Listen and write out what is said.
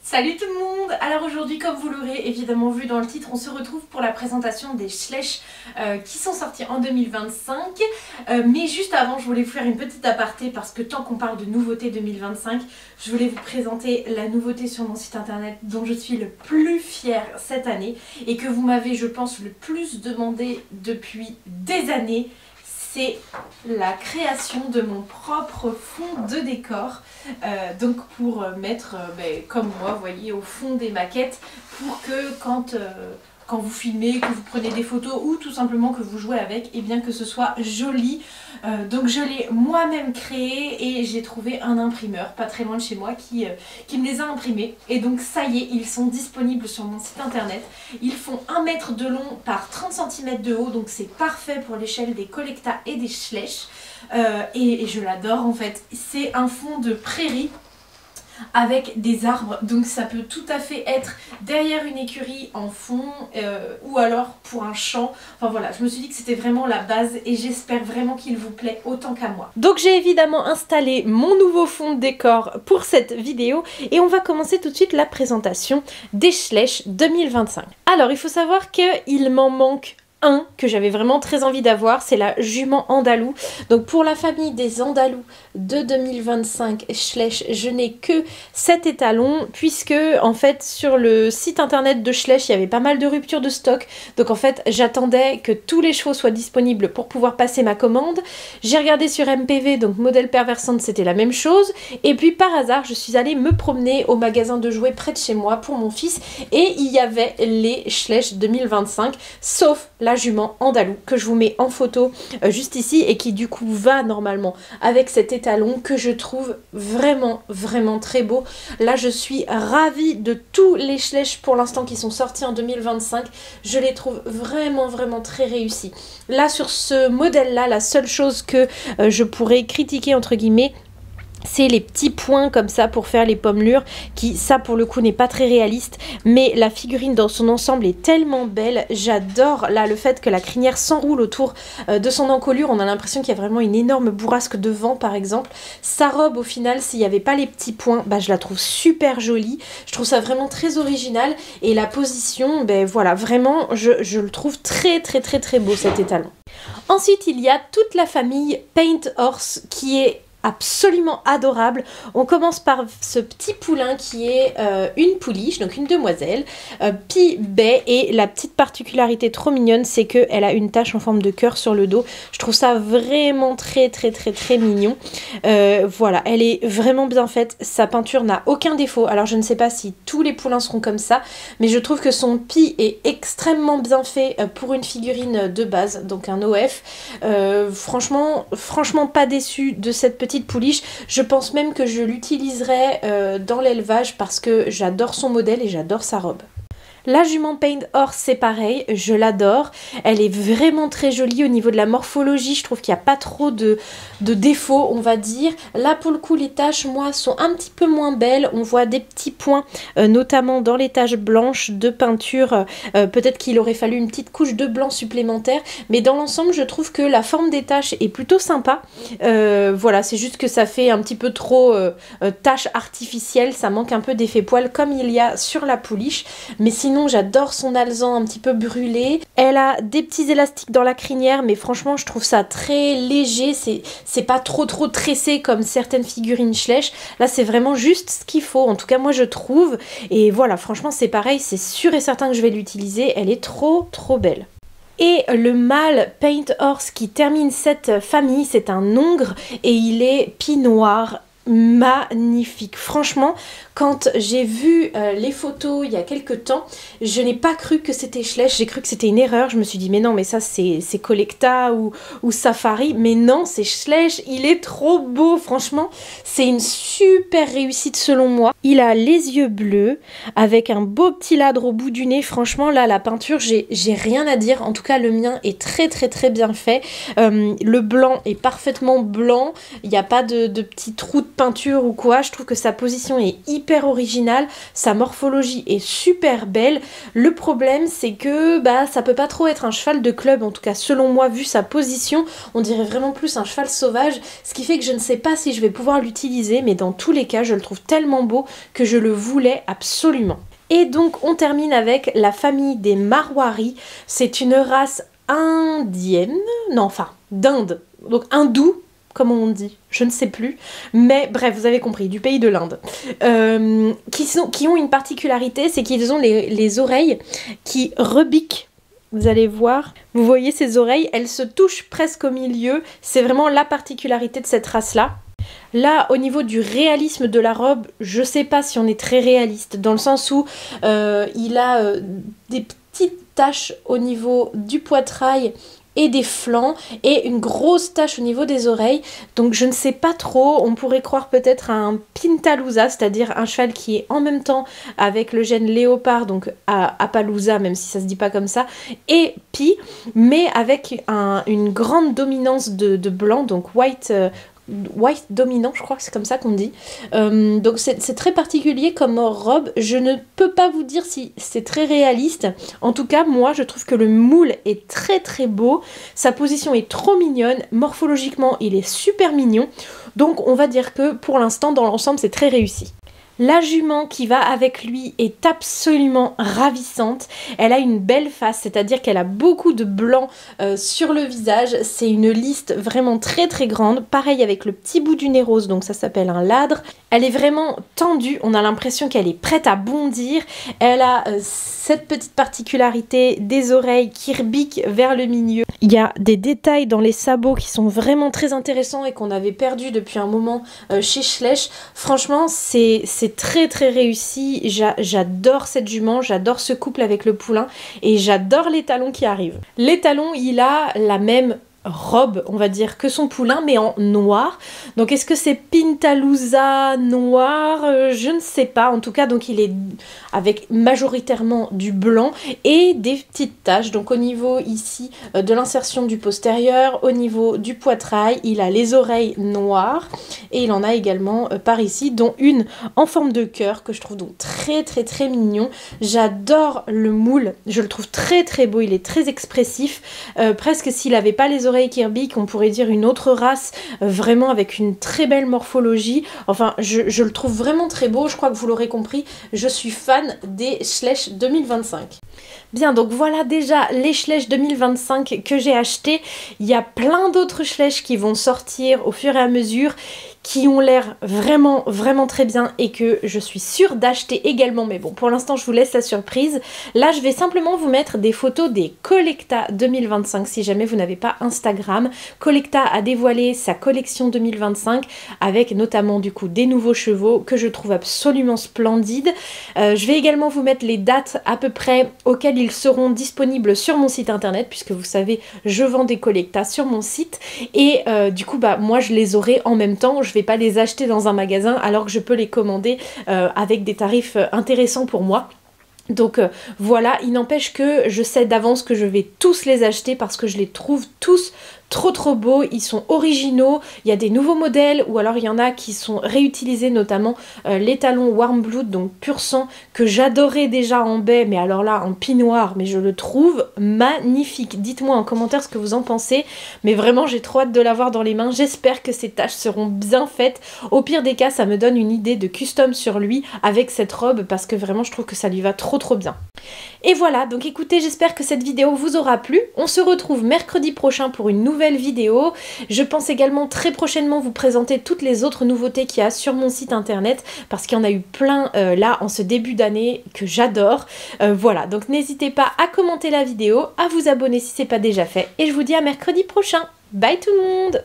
Salut tout le monde! Alors aujourd'hui, comme vous l'aurez évidemment vu dans le titre, on se retrouve pour la présentation des Schleich qui sont sortis en 2025. Mais juste avant, je voulais vous faire une petite aparté parce que tant qu'on parle de nouveautés 2025, je voulais vous présenter la nouveauté sur mon site internet dont je suis le plus fière cette année et que vous m'avez, je pense, le plus demandé depuis des années. C'est la création de mon propre fond de décor, donc pour mettre, comme moi, vous voyez, au fond des maquettes, pour que quand vous filmez, que vous prenez des photos ou tout simplement que vous jouez avec, et bien que ce soit joli. Donc je l'ai moi-même créé et j'ai trouvé un imprimeur pas très loin de chez moi qui me les a imprimés. Et donc ça y est, ils sont disponibles sur mon site internet. Ils font 1 mètre de long par 30 cm de haut, donc c'est parfait pour l'échelle des Collecta et des Schleich. Et je l'adore en fait. C'est un fond de prairie avec des arbres, donc ça peut tout à fait être derrière une écurie en fond ou alors pour un champ. Enfin voilà, je me suis dit que c'était vraiment la base et j'espère vraiment qu'il vous plaît autant qu'à moi. Donc j'ai évidemment installé mon nouveau fond de décor pour cette vidéo et on va commencer tout de suite la présentation des Schleich 2025. Alors il faut savoir qu'il m'en manque un que j'avais vraiment très envie d'avoir, c'est la jument andalou. Donc pour la famille des andalous de 2025 Schleich, je n'ai que cet étalon puisque en fait sur le site internet de Schleich il y avait pas mal de ruptures de stock, donc en fait j'attendais que tous les chevaux soient disponibles pour pouvoir passer ma commande. J'ai regardé sur MPV, donc modèle perversante, c'était la même chose, et puis par hasard je suis allée me promener au magasin de jouets près de chez moi pour mon fils et il y avait les Schleich 2025 sauf la jument andalou que je vous mets en photo juste ici et qui du coup va normalement avec cet étalon que je trouve vraiment très beau. Là je suis ravie de tous les Schleich pour l'instant qui sont sortis en 2025, je les trouve vraiment très réussis. Là sur ce modèle là, la seule chose que je pourrais critiquer entre guillemets, c'est les petits points comme ça pour faire les pommelures qui, ça pour le coup n'est pas très réaliste, mais la figurine dans son ensemble est tellement belle. J'adore là le fait que la crinière s'enroule autour de son encolure, on a l'impression qu'il y a vraiment une énorme bourrasque de vent par exemple. Sa robe au final, s'il n'y avait pas les petits points, bah, je la trouve super jolie, je trouve ça vraiment très original et la position, ben voilà, vraiment je le trouve très beau cet étalon. Ensuite il y a toute la famille Paint Horse qui est absolument adorable. On commence par ce petit poulain qui est une pouliche, donc une demoiselle, Pie Bay, et la petite particularité trop mignonne, c'est qu'elle a une tache en forme de cœur sur le dos. Je trouve ça vraiment très mignon. Voilà, elle est vraiment bien faite, sa peinture n'a aucun défaut. Alors je ne sais pas si tous les poulains seront comme ça, mais je trouve que son Pie est extrêmement bien fait pour une figurine de base, donc un OF. Franchement pas déçue de cette petite pouliche. Je pense même que je l'utiliserai dans l'élevage parce que j'adore son modèle et j'adore sa robe. La jument Paint Horse, c'est pareil, je l'adore. Elle est vraiment très jolie au niveau de la morphologie. Je trouve qu'il n'y a pas trop de défauts, on va dire. Là, pour le coup, les taches, moi, sont un petit peu moins belles. On voit des petits points, notamment dans les taches blanches de peinture. Peut-être qu'il aurait fallu une petite couche de blanc supplémentaire. Mais dans l'ensemble, je trouve que la forme des taches est plutôt sympa. Voilà, c'est juste que ça fait un petit peu trop tache artificielle. Ça manque un peu d'effet poil comme il y a sur la pouliche. Mais sinon, j'adore son alezan un petit peu brûlé. Elle a des petits élastiques dans la crinière, mais franchement, je trouve ça très léger. C'est pas trop tressé comme certaines figurines Schleich. Là, c'est vraiment juste ce qu'il faut. En tout cas, moi, je trouve. Et voilà, franchement, c'est pareil. C'est sûr et certain que je vais l'utiliser. Elle est trop belle. Et le mâle Paint Horse qui termine cette famille, c'est un hongre et il est pie noir. Magnifique. Franchement, quand j'ai vu les photos il y a quelques temps, je n'ai pas cru que c'était Schleich, j'ai cru que c'était une erreur. Je me suis dit mais non, mais ça c'est Collecta ou Safari, mais non, c'est Schleich. Il est trop beau, franchement, c'est une super réussite selon moi. Il a les yeux bleus avec un beau petit ladre au bout du nez. Franchement là, la peinture, j'ai rien à dire. En tout cas, le mien est très bien fait. Le blanc est parfaitement blanc, il n'y a pas de petits trous de peinture ou quoi, je trouve que sa position est hyper originale, sa morphologie est super belle. Le problème c'est que bah ça peut pas trop être un cheval de club, en tout cas selon moi, vu sa position, on dirait vraiment plus un cheval sauvage, ce qui fait que je ne sais pas si je vais pouvoir l'utiliser, mais dans tous les cas je le trouve tellement beau que je le voulais absolument. Et donc on termine avec la famille des Marwari. C'est une race indienne, non enfin d'Inde, donc hindou, comment on dit, je ne sais plus, mais bref, vous avez compris, du pays de l'Inde, qui ont une particularité, c'est qu'ils ont les oreilles qui rebiquent. Vous allez voir, vous voyez ces oreilles, elles se touchent presque au milieu, c'est vraiment la particularité de cette race-là. Là, au niveau du réalisme de la robe, je sais pas si on est très réaliste, dans le sens où il a des petites taches au niveau du poitrail et des flancs, et une grosse tache au niveau des oreilles, donc je ne sais pas trop, on pourrait croire peut-être à un Pintalousa, c'est-à-dire un cheval qui est en même temps avec le gène léopard, donc à Appaloosa, même si ça se dit pas comme ça, et Pi, mais avec une grande dominance de blanc, donc white dominant, je crois que c'est comme ça qu'on dit. Donc c'est très particulier comme robe. Je ne peux pas vous dire si c'est très réaliste. En tout cas, moi, je trouve que le moule est très très beau. Sa position est trop mignonne. Morphologiquement, il est super mignon. Donc on va dire que pour l'instant, dans l'ensemble, c'est très réussi. La jument qui va avec lui est absolument ravissante. Elle a une belle face, c'est-à-dire qu'elle a beaucoup de blanc sur le visage. C'est une liste vraiment très très grande. Pareil avec le petit bout du nez rose, donc ça s'appelle un ladre. Elle est vraiment tendue, on a l'impression qu'elle est prête à bondir. Elle a cette petite particularité des oreilles qui rebiquent vers le milieu. Il y a des détails dans les sabots qui sont vraiment très intéressants et qu'on avait perdu depuis un moment chez Schleich. Franchement, c'est très très réussi. J'adore cette jument, j'adore ce couple avec le poulain et j'adore les talons qui arrivent. Les talons, il a la même robe, on va dire, que son poulain, mais en noir. Donc est-ce que c'est Pintalousa noir? Je ne sais pas. En tout cas, donc il est avec majoritairement du blanc et des petites taches. Donc au niveau ici de l'insertion du postérieur, au niveau du poitrail, il a les oreilles noires et il en a également par ici, dont une en forme de cœur que je trouve donc très très très mignon. J'adore le moule, je le trouve très très beau, il est très expressif. Presque s'il n'avait pas les oreilles Kirby, qu'on pourrait dire une autre race, vraiment avec une très belle morphologie. Enfin, je le trouve vraiment très beau. Je crois que vous l'aurez compris, je suis fan des Schleich 2025. Bien, donc voilà déjà les Schleich 2025 que j'ai achetés. Il y a plein d'autres Schleich qui vont sortir au fur et à mesure, qui ont l'air vraiment vraiment très bien et que je suis sûre d'acheter également, mais bon, pour l'instant je vous laisse la surprise. Là je vais simplement vous mettre des photos des Collecta 2025 si jamais vous n'avez pas Instagram. Collecta a dévoilé sa collection 2025 avec notamment du coup des nouveaux chevaux que je trouve absolument splendides. Je vais également vous mettre les dates à peu près auxquelles ils seront disponibles sur mon site internet, puisque vous savez je vends des Collecta sur mon site et du coup bah moi je les aurai en même temps. Je vais pas les acheter dans un magasin alors que je peux les commander avec des tarifs intéressants pour moi. Donc voilà, il n'empêche que je sais d'avance que je vais tous les acheter parce que je les trouve tous trop beaux, ils sont originaux, il y a des nouveaux modèles ou alors il y en a qui sont réutilisés, notamment les talons Warm Blood, donc pur sang, que j'adorais déjà en baie, mais alors là en pie noir, mais je le trouve magnifique. Dites-moi en commentaire ce que vous en pensez, mais vraiment j'ai trop hâte de l'avoir dans les mains. J'espère que ces taches seront bien faites. Au pire des cas, ça me donne une idée de custom sur lui avec cette robe parce que vraiment je trouve que ça lui va trop bien. Et voilà, donc écoutez, j'espère que cette vidéo vous aura plu. On se retrouve mercredi prochain pour une nouvelle vidéo. Je pense également très prochainement vous présenter toutes les autres nouveautés qu'il y a sur mon site internet parce qu'il y en a eu plein là en ce début d'année que j'adore. Voilà, donc n'hésitez pas à commenter la vidéo, à vous abonner si c'est pas déjà fait et je vous dis à mercredi prochain. Bye tout le monde!